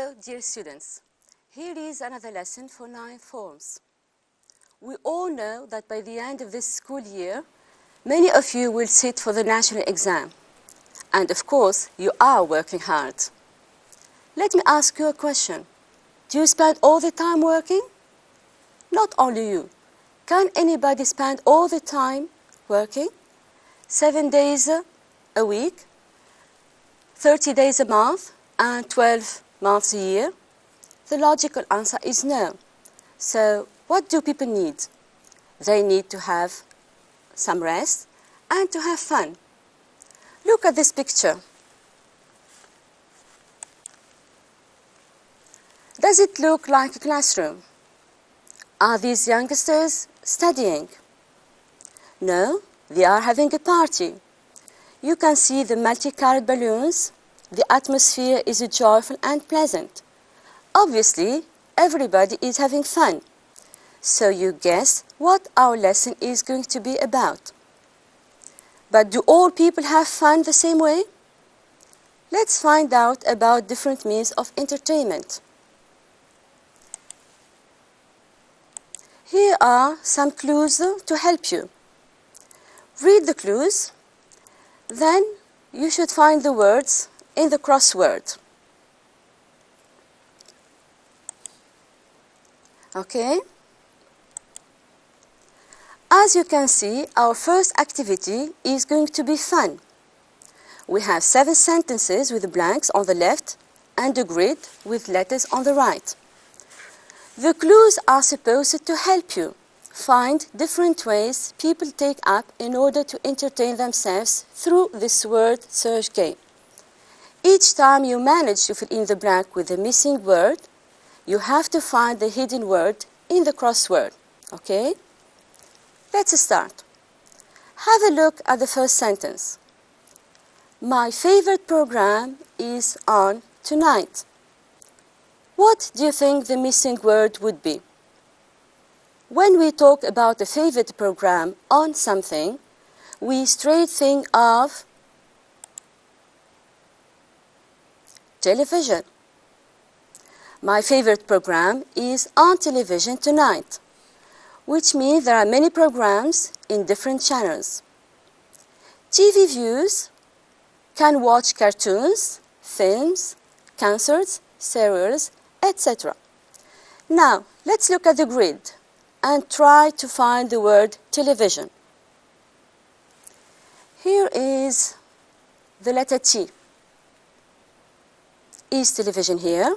Hello, dear students. Here is another lesson for 9 forms. We all know that by the end of this school year, many of you will sit for the national exam. And of course, you are working hard. Let me ask you a question. Do you spend all the time working? Not only you. Can anybody spend all the time working? 7 days a week, 30 days a month, and 12 months a year? The logical answer is no. So what do people need? They need to have some rest and to have fun. Look at this picture. Does it look like a classroom? Are these youngsters studying? No, they are having a party. You can see the multicolored balloons. The atmosphere is joyful and pleasant. Obviously, everybody is having fun. So you guess what our lesson is going to be about. But do all people have fun the same way? Let's find out about different means of entertainment. Here are some clues to help you. Read the clues, then you should find the words in the crossword. Okay? As you can see, our first activity is going to be fun. We have 7 sentences with blanks on the left and a grid with letters on the right. The clues are supposed to help you find different ways people take up in order to entertain themselves through this word search game. Each time you manage to fill in the blank with the missing word, you have to find the hidden word in the crossword. Okay? Let's start. Have a look at the first sentence. My favorite program is on tonight. What do you think the missing word would be? When we talk about a favorite program on something, we straight think of television. My favorite program is on television tonight, which means there are many programs in different channels. TV viewers can watch cartoons, films, concerts, serials, etc. Now, let's look at the grid and try to find the word television. Here is the letter T. Is television here?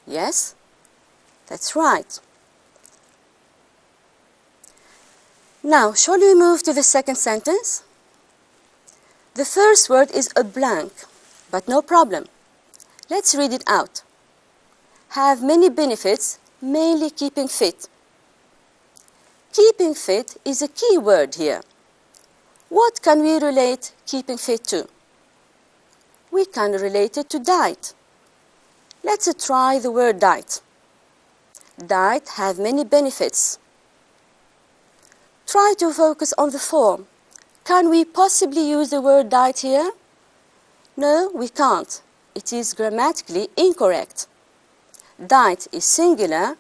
Yes, that's right. Now, shall we move to the second sentence? The first word is a blank, but no problem. Let's read it out. Have many benefits, mainly keeping fit. Keeping fit is a key word here. What can we relate keeping fit to? We can relate it to diet. Let's try the word diet. Diet have many benefits. Try to focus on the form. Can we possibly use the word diet here? No, we can't. It is grammatically incorrect. Diet is singular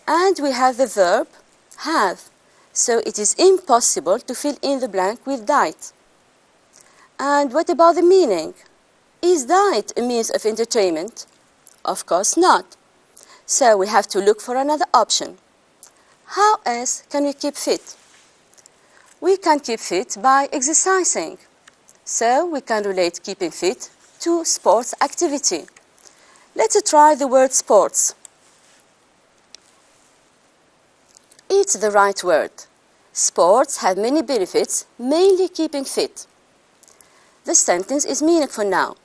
and we have the verb have, so it is impossible to fill in the blank with diet. And what about the meaning? Is diet a means of entertainment? Of course not. So we have to look for another option. How else can we keep fit? We can keep fit by exercising. So we can relate keeping fit to sports activity. Let's try the word sports. It's the right word. Sports have many benefits, mainly keeping fit. The sentence is meaningful now.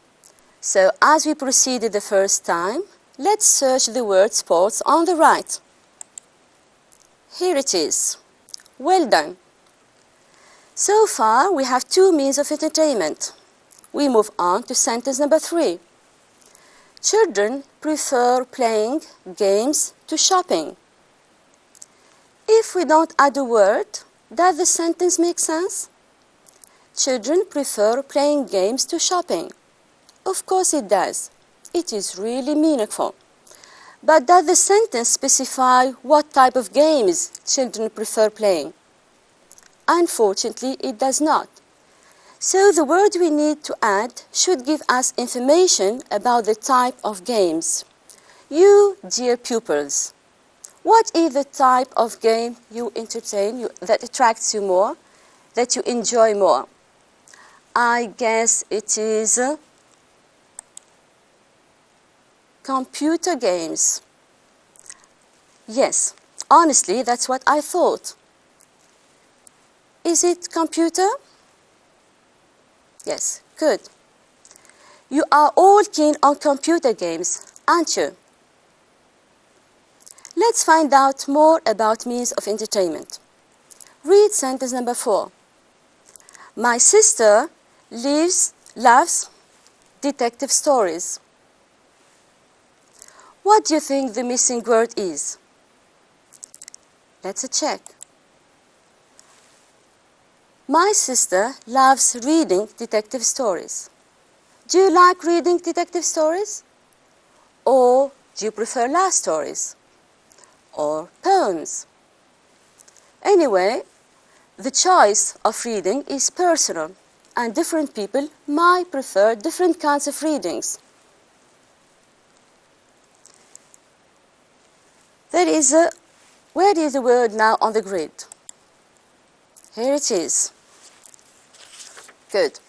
So as we proceeded the first time, let's search the word sports on the right. Here it is. Well done. So far, we have 2 means of entertainment. We move on to sentence number 3. Children prefer playing games to shopping. If we don't add a word, does the sentence make sense? Children prefer playing games to shopping. Of course it does. it is really meaningful. But does the sentence specify what type of games children prefer playing? Unfortunately, it does not. So the word we need to add should give us information about the type of games. You, dear pupils, what is the type of game you entertain, that attracts you more, that you enjoy more? I guess it is computer games. Yes, honestly, that's what I thought. Is it computer? Yes, good. You are all keen on computer games, aren't you? Let's find out more about means of entertainment. Read sentence number 4. My sister loves detective stories. What do you think the missing word is? Let's check. My sister loves reading detective stories. Do you like reading detective stories? Or do you prefer love stories? Or poems? Anyway, the choice of reading is personal, and different people might prefer different kinds of readings. Where is the word now on the grid? Here it is. Good.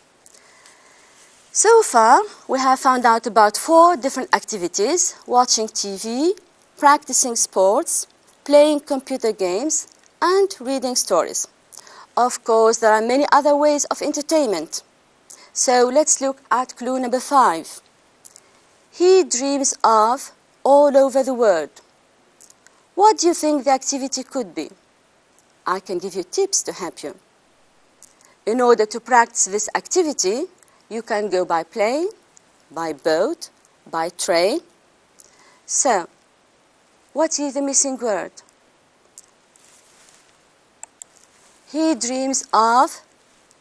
So far, we have found out about 4 different activities: watching TV, practicing sports, playing computer games, and reading stories. Of course, there are many other ways of entertainment. So let's look at clue number 5. He dreams of all over the world. What do you think the activity could be? I can give you tips to help you. In order to practice this activity, you can go by plane, by boat, by train. So, what is the missing word? He dreams of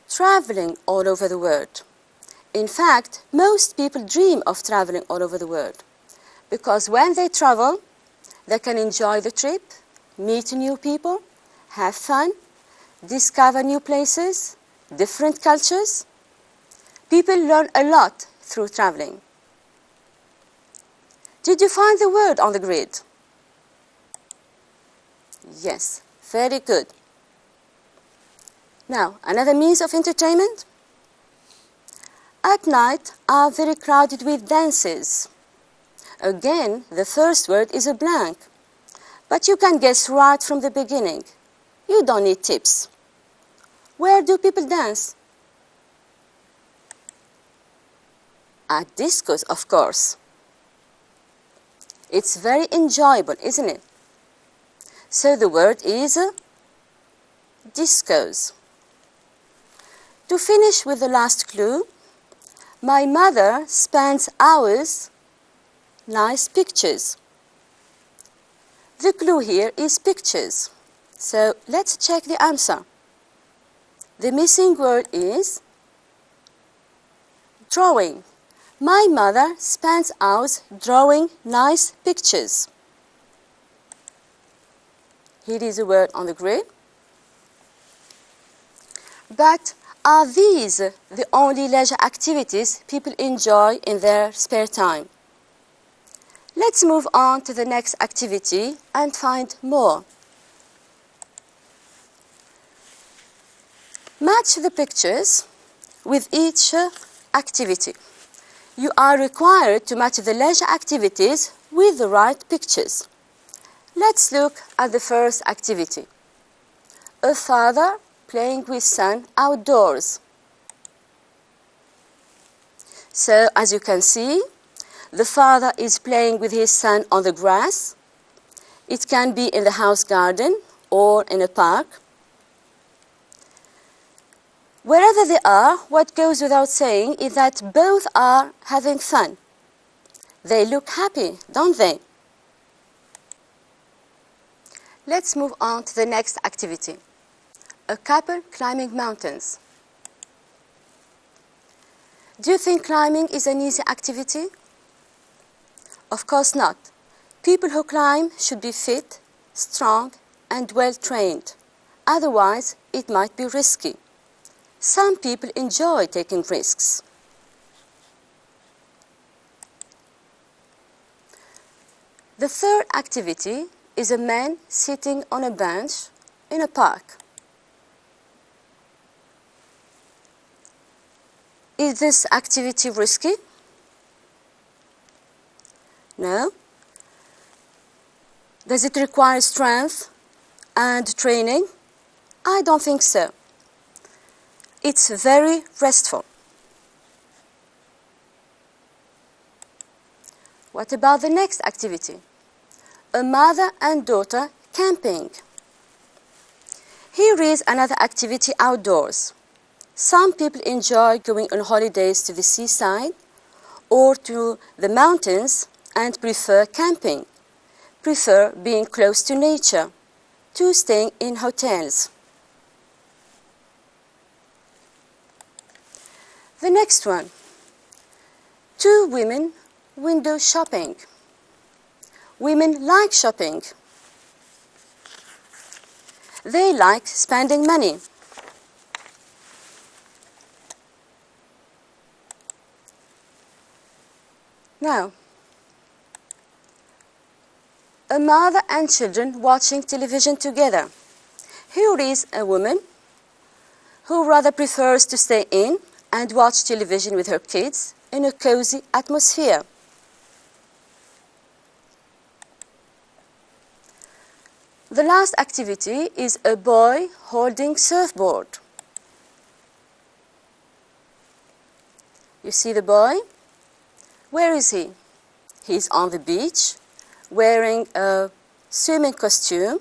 traveling all over the world. In fact, most people dream of traveling all over the world, because when they travel, they can enjoy the trip, meet new people, have fun, discover new places, different cultures. People learn a lot through traveling. Did you find the word on the grid? Yes, very good. Now, another means of entertainment? At night are very crowded with dances. Again, the first word is a blank, but you can guess right from the beginning. You don't need tips. Where do people dance? At discos, of course. It's very enjoyable, isn't it? So the word is discos. To finish with the last clue, my mother spends hours nice pictures. The clue here is pictures. So let's check the answer. The missing word is drawing. My mother spends hours drawing nice pictures. Here is a word on the grid. But are these the only leisure activities people enjoy in their spare time? Let's move on to the next activity and find more. Match the pictures with each activity. You are required to match the leisure activities with the right pictures. Let's look at the first activity. A father playing with son outdoors. So, as you can see, the father is playing with his son on the grass. It can be in the house garden or in a park. Wherever they are, what goes without saying is that both are having fun. They look happy, don't they? Let's move on to the next activity. A couple climbing mountains. Do you think climbing is an easy activity? Of course not. People who climb should be fit, strong, and well trained. Otherwise, it might be risky. Some people enjoy taking risks. The third activity is a man sitting on a bench in a park. Is this activity risky? No. Does it require strength and training? I don't think so. It's very restful. What about the next activity? A mother and daughter camping. Here is another activity outdoors. Some people enjoy going on holidays to the seaside or to the mountains and prefer camping, prefer being close to nature, to staying in hotels. The next one, 2 women window shopping. Women like shopping. They like spending money. Now, a mother and children watching television together. Here is a woman who rather prefers to stay in and watch television with her kids in a cozy atmosphere. The last activity is a boy holding surfboard. You see the boy? Where is he? He's on the beach wearing a swimming costume.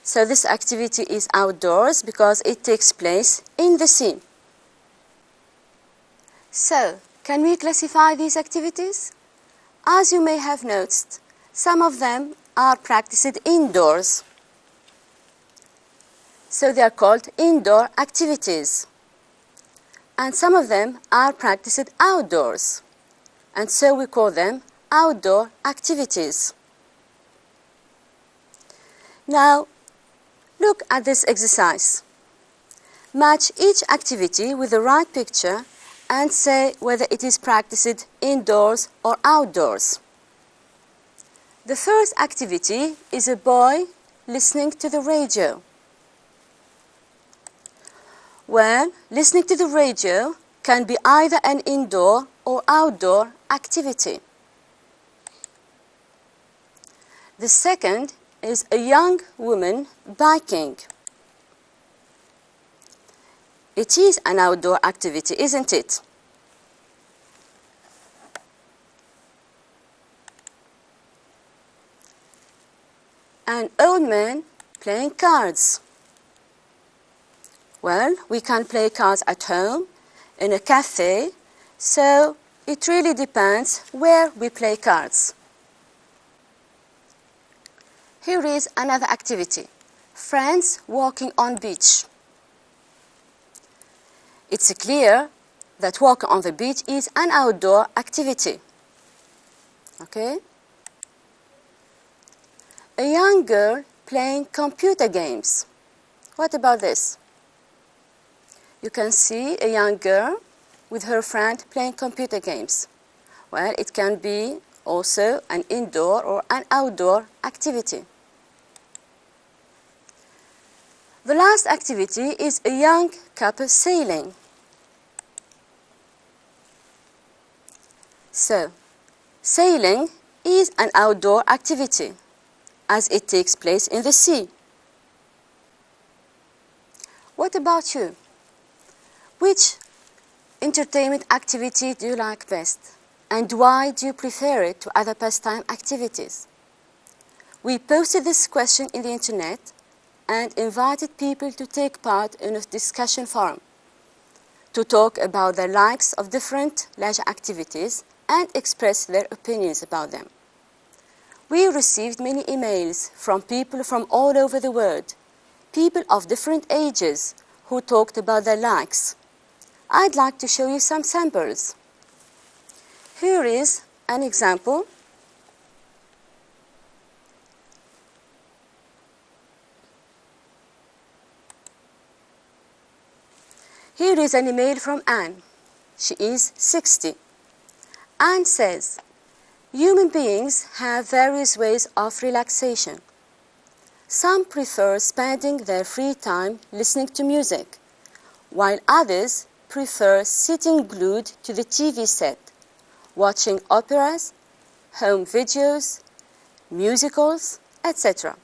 So this activity is outdoors because it takes place in the sea. So, can we classify these activities? As you may have noticed, some of them are practiced indoors. So they are called indoor activities. And some of them are practiced outdoors. And so we call them outdoor activities. Now, look at this exercise. Match each activity with the right picture and say whether it is practiced indoors or outdoors. The first activity is a boy listening to the radio. Well, listening to the radio can be either an indoor or outdoor activity. The second is a young woman biking. It is an outdoor activity, isn't it? An old man playing cards. Well, we can play cards at home, in a cafe, so it really depends where we play cards. Here is another activity. Friends walking on beach. It's clear that walking on the beach is an outdoor activity. Okay? A young girl playing computer games. What about this? You can see a young girl with her friend playing computer games. Well, it can be also an indoor or an outdoor activity. The last activity is a young couple sailing. So, sailing is an outdoor activity as it takes place in the sea. What about you? Which entertainment activity do you like best? And why do you prefer it to other pastime activities? We posted this question in the internet and invited people to take part in a discussion forum to talk about their likes of different leisure activities and express their opinions about them. We received many emails from people from all over the world, people of different ages who talked about their likes. I'd like to show you some samples. Here is an example Here is an email from Anne. She is 60. Anne says, human beings have various ways of relaxation. Some prefer spending their free time listening to music, while others prefer sitting glued to the TV set, watching operas, home videos, musicals, etc.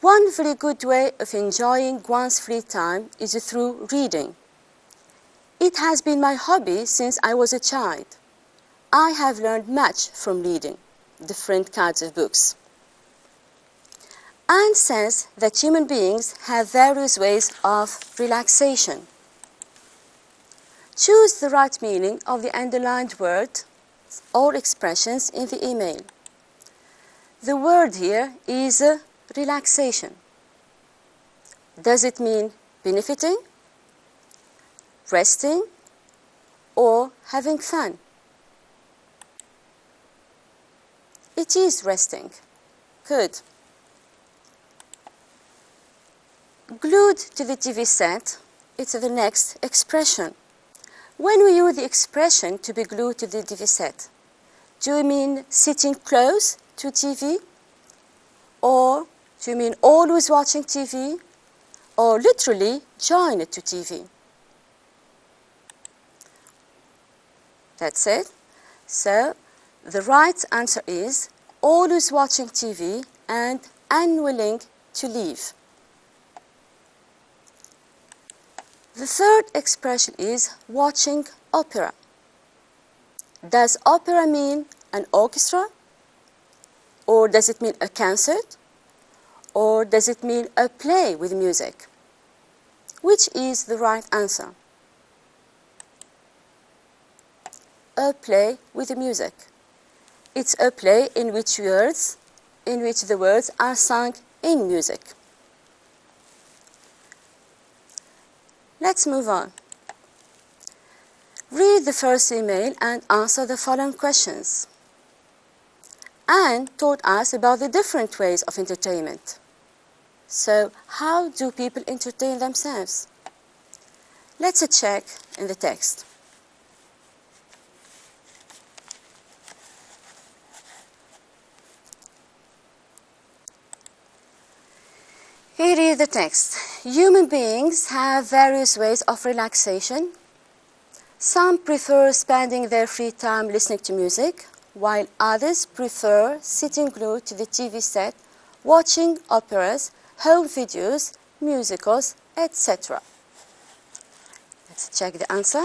One very good way of enjoying one's free time is through reading. It has been my hobby since I was a child. I have learned much from reading different kinds of books. Anne says that human beings have various ways of relaxation. Choose the right meaning of the underlined word or expressions in the email. The word here is relaxation. Does it mean benefiting, resting, or having fun? It is resting. Good. Glued to the TV set, it's the next expression. When we use the expression to be glued to the TV set, do you mean sitting close to TV? Or do you mean always watching TV? Or literally joined to TV? That's it. So the right answer is always watching TV and unwilling to leave. The third expression is watching opera. Does opera mean an orchestra? Or does it mean a concert? Or does it mean a play with music? Which is the right answer? A play with music. It's a play in which the words are sung in music. Let's move on. Read the first email and answer the following questions. Anne taught us about the different ways of entertainment. So, how do people entertain themselves? Let's check in the text. Here is the text. Human beings have various ways of relaxation. Some prefer spending their free time listening to music, while others prefer sitting glued to the TV set, watching operas, home videos, musicals, etc. Let's check the answer.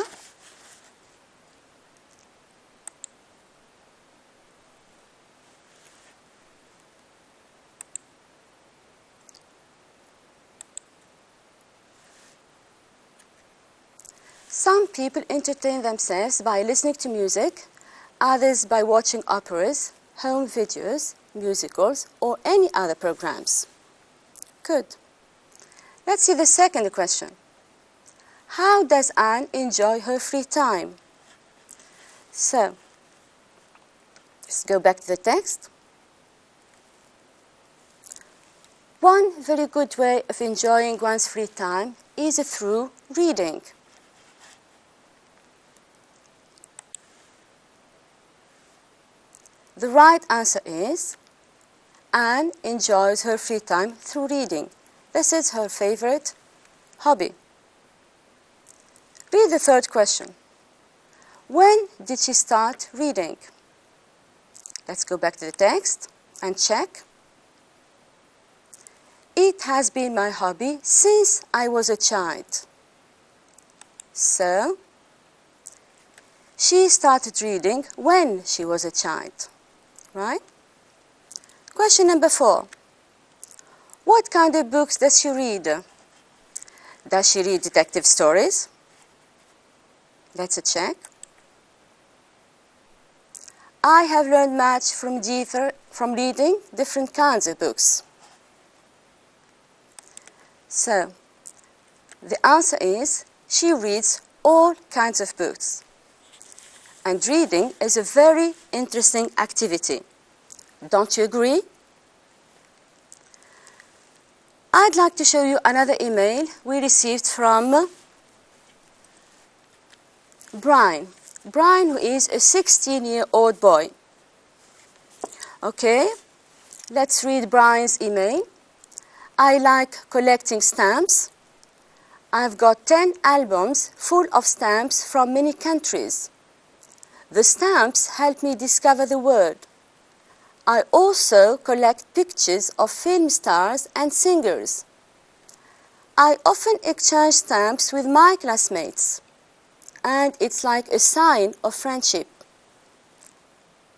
Some people entertain themselves by listening to music, others by watching operas, home videos, musicals, or any other programs. Good. Let's see the second question. How does Anne enjoy her free time? So, let's go back to the text. One very good way of enjoying one's free time is through reading. The right answer is Anne enjoys her free time through reading. This is her favorite hobby. Read the third question. When did she start reading? Let's go back to the text and check. It has been my hobby since I was a child. So, she started reading when she was a child. Right? Question number 4. What kind of books does she read? Does she read detective stories? Let's check. I have learned much from reading different kinds of books. So, the answer is she reads all kinds of books. And reading is a very interesting activity. Don't you agree? I'd like to show you another email we received from Brian. Brian, who is a 16-year-old boy. Okay, let's read Brian's email. I like collecting stamps. I've got 10 albums full of stamps from many countries. The stamps help me discover the world. I also collect pictures of film stars and singers. I often exchange stamps with my classmates, and it's like a sign of friendship.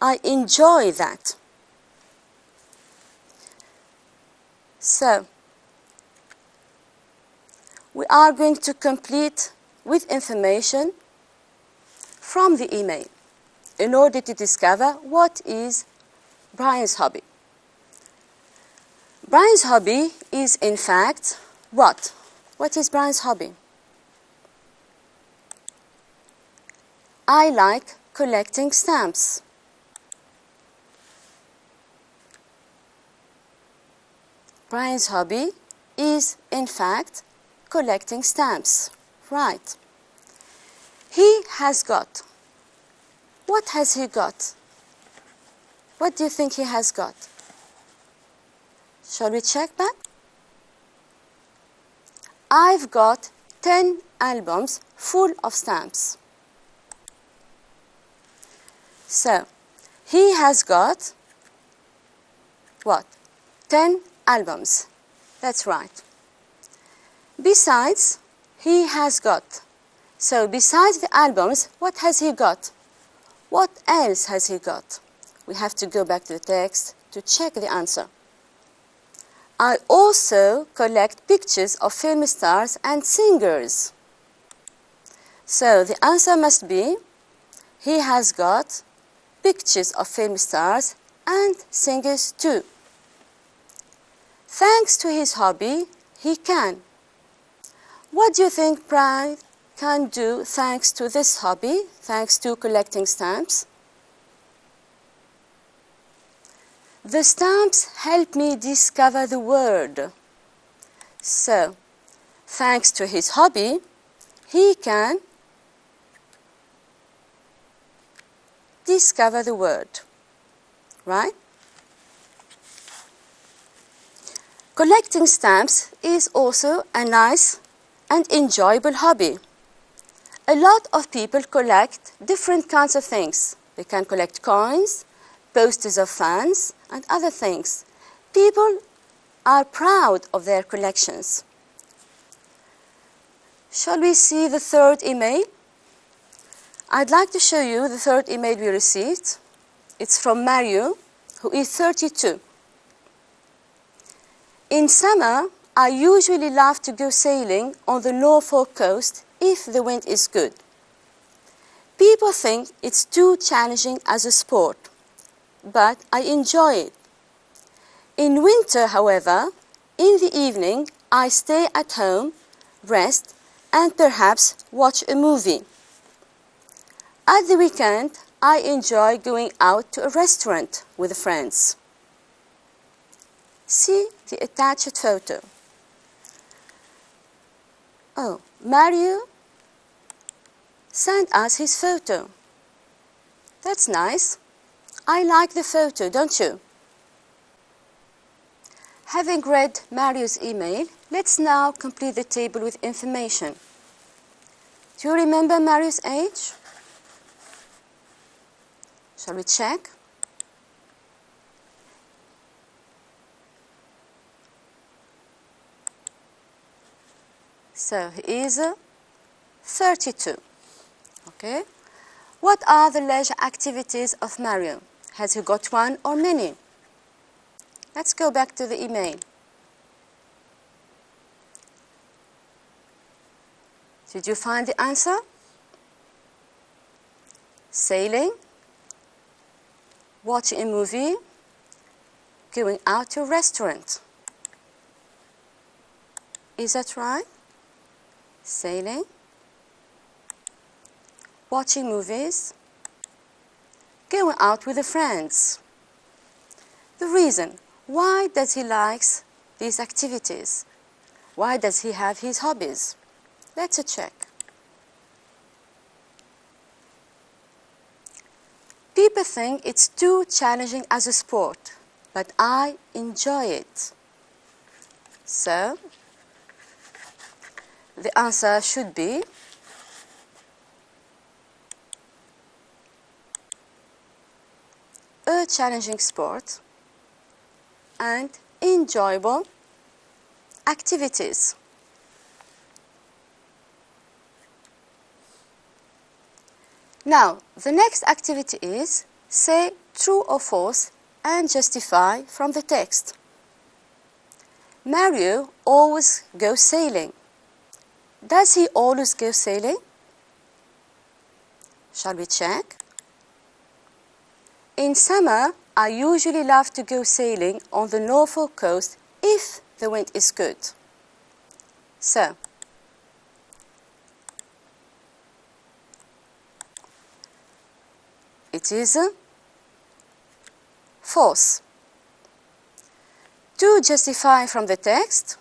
I enjoy that. So, we are going to complete with information from the email in order to discover what is Brian's hobby. Brian's hobby is, in fact, what? What is Brian's hobby? I like collecting stamps. Brian's hobby is, in fact, collecting stamps. Right. He has got. What has he got? What do you think he has got? Shall we check that? I've got 10 albums full of stamps. So, he has got what? 10 albums. That's right. Besides, he has got. So, besides the albums, what has he got? What else has he got? We have to go back to the text to check the answer. I also collect pictures of film stars and singers. So the answer must be, he has got pictures of film stars and singers too. Thanks to his hobby, he can. What do you think Brian can do thanks to this hobby, thanks to collecting stamps? The stamps help me discover the world. So, thanks to his hobby, he can discover the world. Right? Collecting stamps is also a nice and enjoyable hobby. A lot of people collect different kinds of things. They can collect coins, posters of fans, and other things. People are proud of their collections. Shall we see the third email? I'd like to show you the third email we received. It's from Mario, who is 32. In summer, I usually love to go sailing on the Norfolk coast if the wind is good. People think it's too challenging as a sport, but I enjoy it. In winter, however, in the evening, I stay at home, rest, and perhaps watch a movie. At the weekend, I enjoy going out to a restaurant with friends. See the attached photo. Oh, Mario sent us his photo. That's nice. I like the photo, don't you? Having read Mario's email, let's now complete the table with information. Do you remember Mario's age? Shall we check? So he is 32. Okay. What are the leisure activities of Mario? Has he got one or many? Let's go back to the email. Did you find the answer? Sailing, watching a movie, going out to a restaurant. Is that right? Sailing, watching movies, going out with the friends. The reason, why does he like these activities? Why does he have his hobbies? Let's check. People think it's too challenging as a sport, but I enjoy it. So, the answer should be a challenging sport and enjoyable activities. Now, the next activity is say true or false and justify from the text. Mario always goes sailing. Does he always go sailing? Shall we check? In summer, I usually love to go sailing on the Norfolk coast if the wind is good. So, it is false. To justify from the text,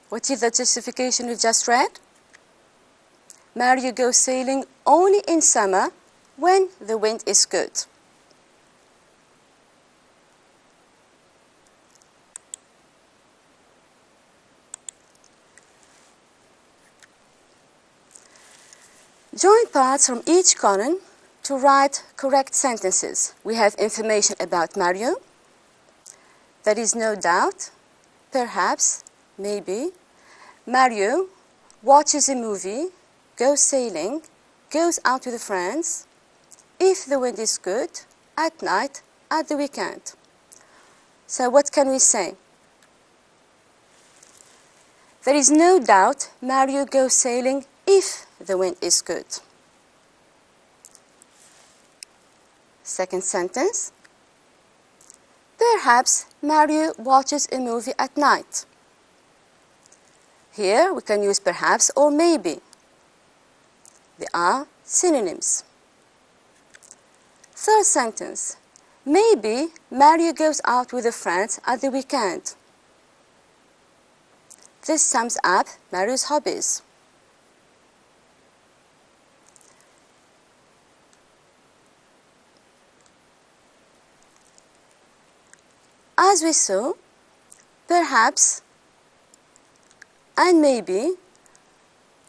what is the justification we just read? Mario goes sailing only in summer when the wind is good. Join parts from each column to write correct sentences. We have information about Mario. There is no doubt, perhaps, maybe. Mario watches a movie, goes sailing, goes out with friends, if the wind is good, at night, at the weekend. So what can we say? There is no doubt Mario goes sailing if the wind is good. Second sentence. Perhaps Mario watches a movie at night. Here we can use perhaps or maybe. They are synonyms. Third sentence. Maybe Mario goes out with his friends at the weekend. This sums up Mario's hobbies. As we saw, perhaps and maybe,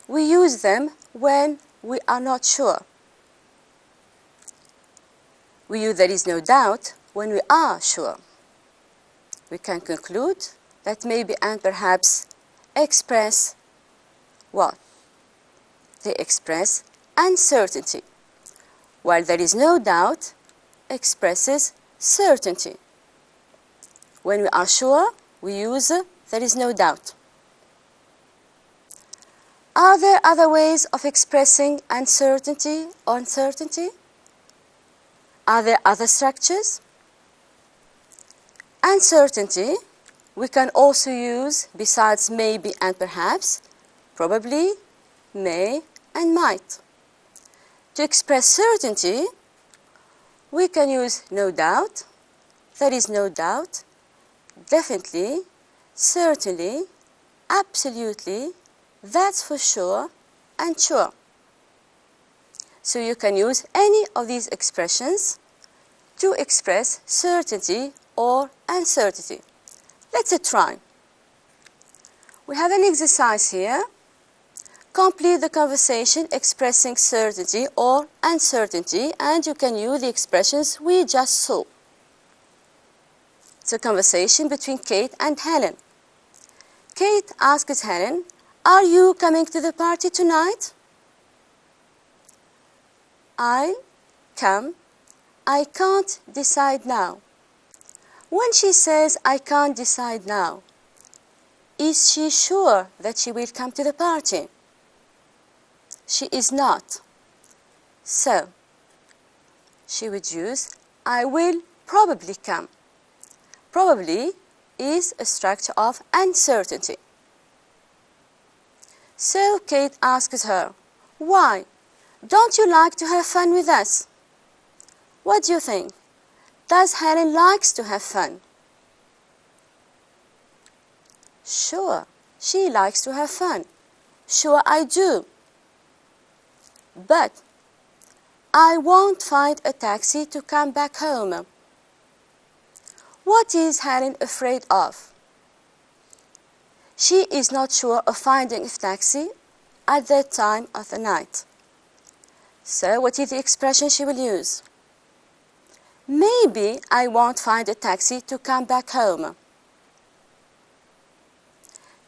we use them when we are not sure. We use there is no doubt when we are sure. We can conclude that maybe and perhaps express what? They express uncertainty, while there is no doubt expresses certainty. When we are sure, we use there is no doubt. Are there other ways of expressing uncertainty or uncertainty? Are there other structures? Uncertainty, we can also use, besides maybe and perhaps, probably, may and might. To express certainty, we can use no doubt, there is no doubt, definitely, certainly, absolutely, that's for sure, and sure. So you can use any of these expressions to express certainty or uncertainty. Let's try. We have an exercise here. Complete the conversation expressing certainty or uncertainty, and you can use the expressions we just saw. It's a conversation between Kate and Helen. Kate asks Helen, "Are you coming to the party tonight?" "I'll come. I can't decide now." When she says, "I can't decide now," is she sure that she will come to the party? She is not. So, she would use, "I will probably come." Probably is a structure of uncertainty. So Kate asks her, "Why? Don't you like to have fun with us?" What do you think? Does Helen likes to have fun? Sure, she likes to have fun. Sure, I do. But I won't find a taxi to come back home. What is Helen afraid of? She is not sure of finding a taxi at that time of the night. So what is the expression she will use? Maybe I won't find a taxi to come back home.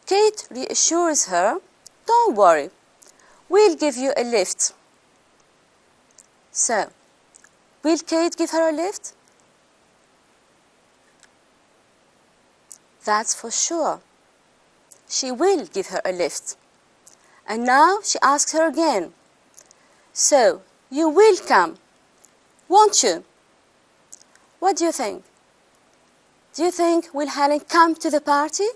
Kate reassures her, don't worry, we'll give you a lift. So, will Kate give her a lift? That's for sure. She will give her a lift. And now she asks her again. So, you will come, won't you? What do you think? Do you think will Helen come to the party?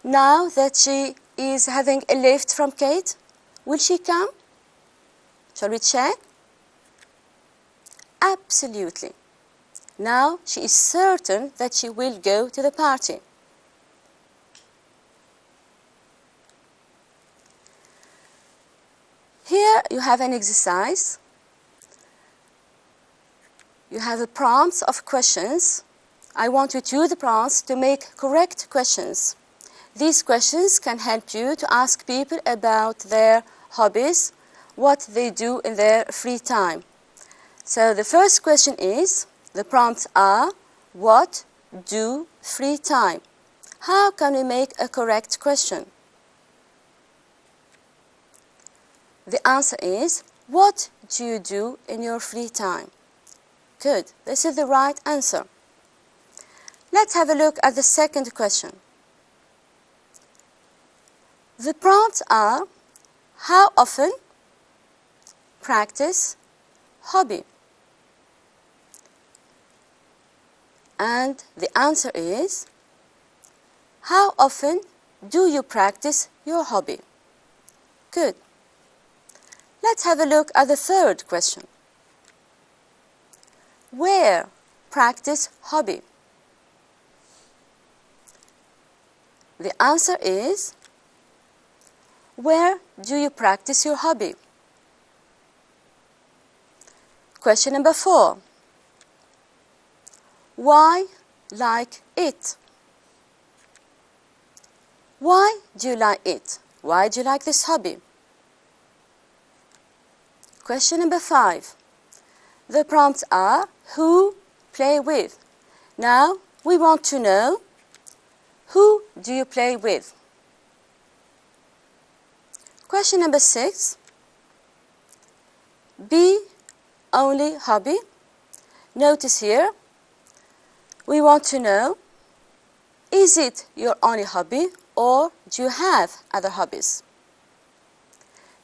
Now that she is having a lift from Kate, will she come? Shall we check? Absolutely. Now she is certain that she will go to the party. Here you have an exercise. You have a prompt of questions. I want you to use the prompts to make correct questions. These questions can help you to ask people about their hobbies, what they do in their free time. So the first question is, the prompts are, what do free time? How can we make a correct question? The answer is, what do you do in your free time? Good, this is the right answer. Let's have a look at the second question. The prompts are, how often, practice, hobby. And the answer is, how often do you practice your hobby? Good. Let's have a look at the third question. Where practice hobby? The answer is, where do you practice your hobby? Question number 4. Why like it? Why do you like it? Why do you like this hobby? Question number 5. The prompts are, who play with? Now, we want to know, who do you play with? Question number 6. Be only hobby. Notice here, we want to know, is it your only hobby or do you have other hobbies?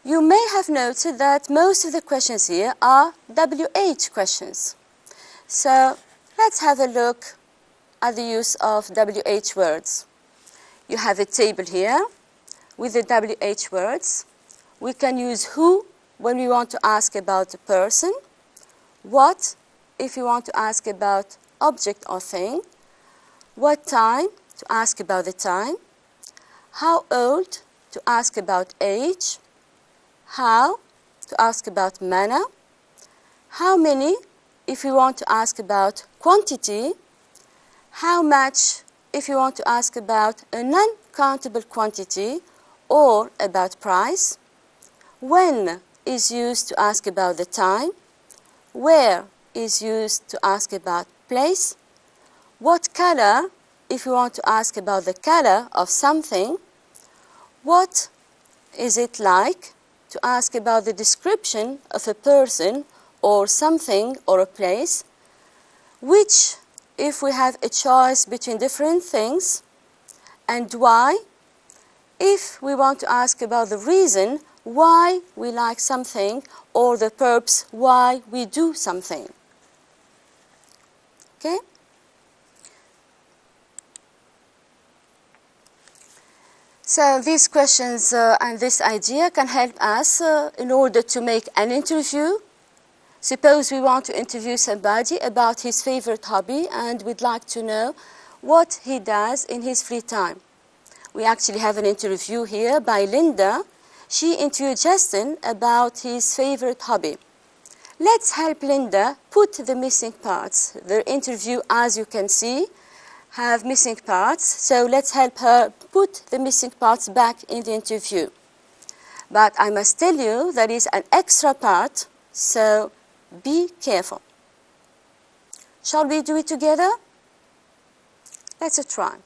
You may have noted that most of the questions here are WH questions. So let's have a look at the use of WH words. You have a table here with the WH words. We can use who when we want to ask about a person, what if you want to ask about object or thing, what time to ask about the time, how old to ask about age, how to ask about manner, how many if you want to ask about quantity, how much if you want to ask about a non-countable quantity or about price, when is used to ask about the time, where is used to ask about place, what color if you want to ask about the color of something, what is it like to ask about the description of a person or something or a place, which if we have a choice between different things, and why if we want to ask about the reason why we like something or the purpose why we do something. Okay? So these questions and this idea can help us in order to make an interview. Suppose we want to interview somebody about his favorite hobby and we'd like to know what he does in his free time. We actually have an interview here by Linda. She interviewed Justin about his favorite hobby. Let's help Linda put the missing parts. The interview, as you can see, have missing parts. So let's help her put the missing parts back in the interview. But I must tell you there is an extra part, so be careful. Shall we do it together? Let's try.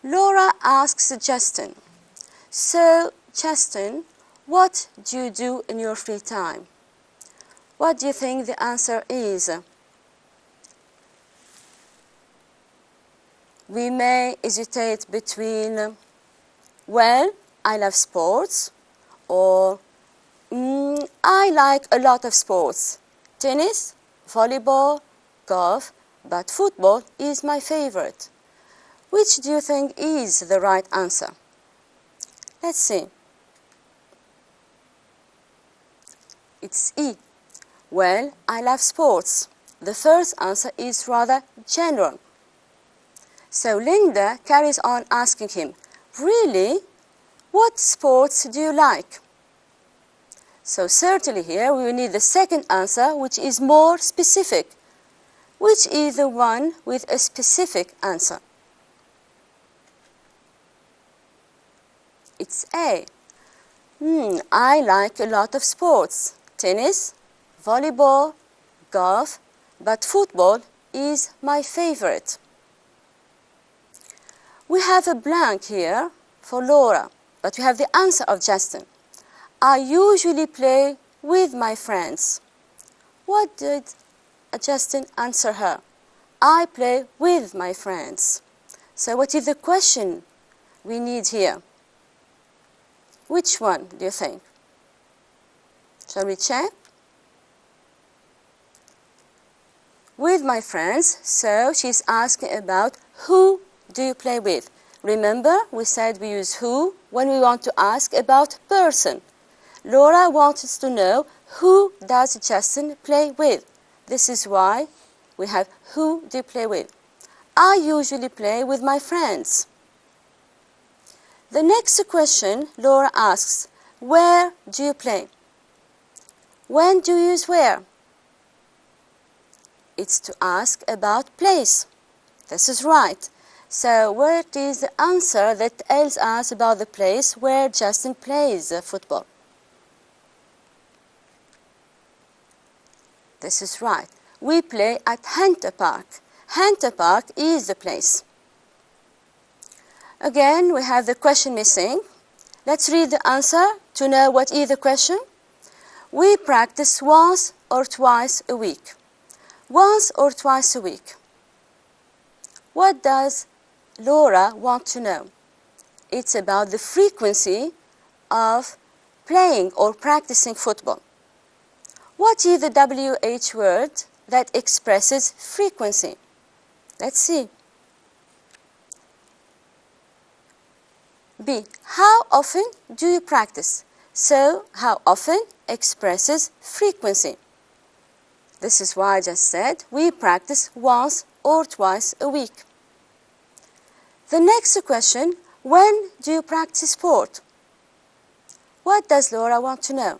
Laura asks Justin, "So, Justin, what do you do in your free time?" What do you think the answer is? We may hesitate between, well, I love sports, or I like a lot of sports. Tennis, volleyball, golf, but football is my favorite. Which do you think is the right answer? Let's see. It's E. Well, I love sports. The first answer is rather general. So Linda carries on asking him, "Really? What sports do you like?" So certainly here we will need the second answer, which is more specific. Which is the one with a specific answer? It's A. I like a lot of sports. Tennis, volleyball, golf, but football is my favorite. We have a blank here for Laura, but we have the answer of Justin. I usually play with my friends. What did Justin answer her? I play with my friends. So what is the question we need here? Which one do you think? Shall we check? With my friends, so she's asking about who do you play with? Remember, we said we use who when we want to ask about person. Laura wants us to know who does Justin play with. This is why we have who do you play with. I usually play with my friends. The next question Laura asks, where do you play? When do you use where? It's to ask about place. This is right. So what is the answer that tells us about the place where Justin plays football? This is right. We play at Hunter Park. Hunter Park is the place. Again, we have the question missing. Let's read the answer to know what is the question. We practice once or twice a week. Once or twice a week. What does Laura want to know? It's about the frequency of playing or practicing football. What is the WH word that expresses frequency? Let's see. B. How often do you practice? So, how often expresses frequency. This is why I just said we practice once or twice a week. The next question, when do you practice sport? What does Laura want to know?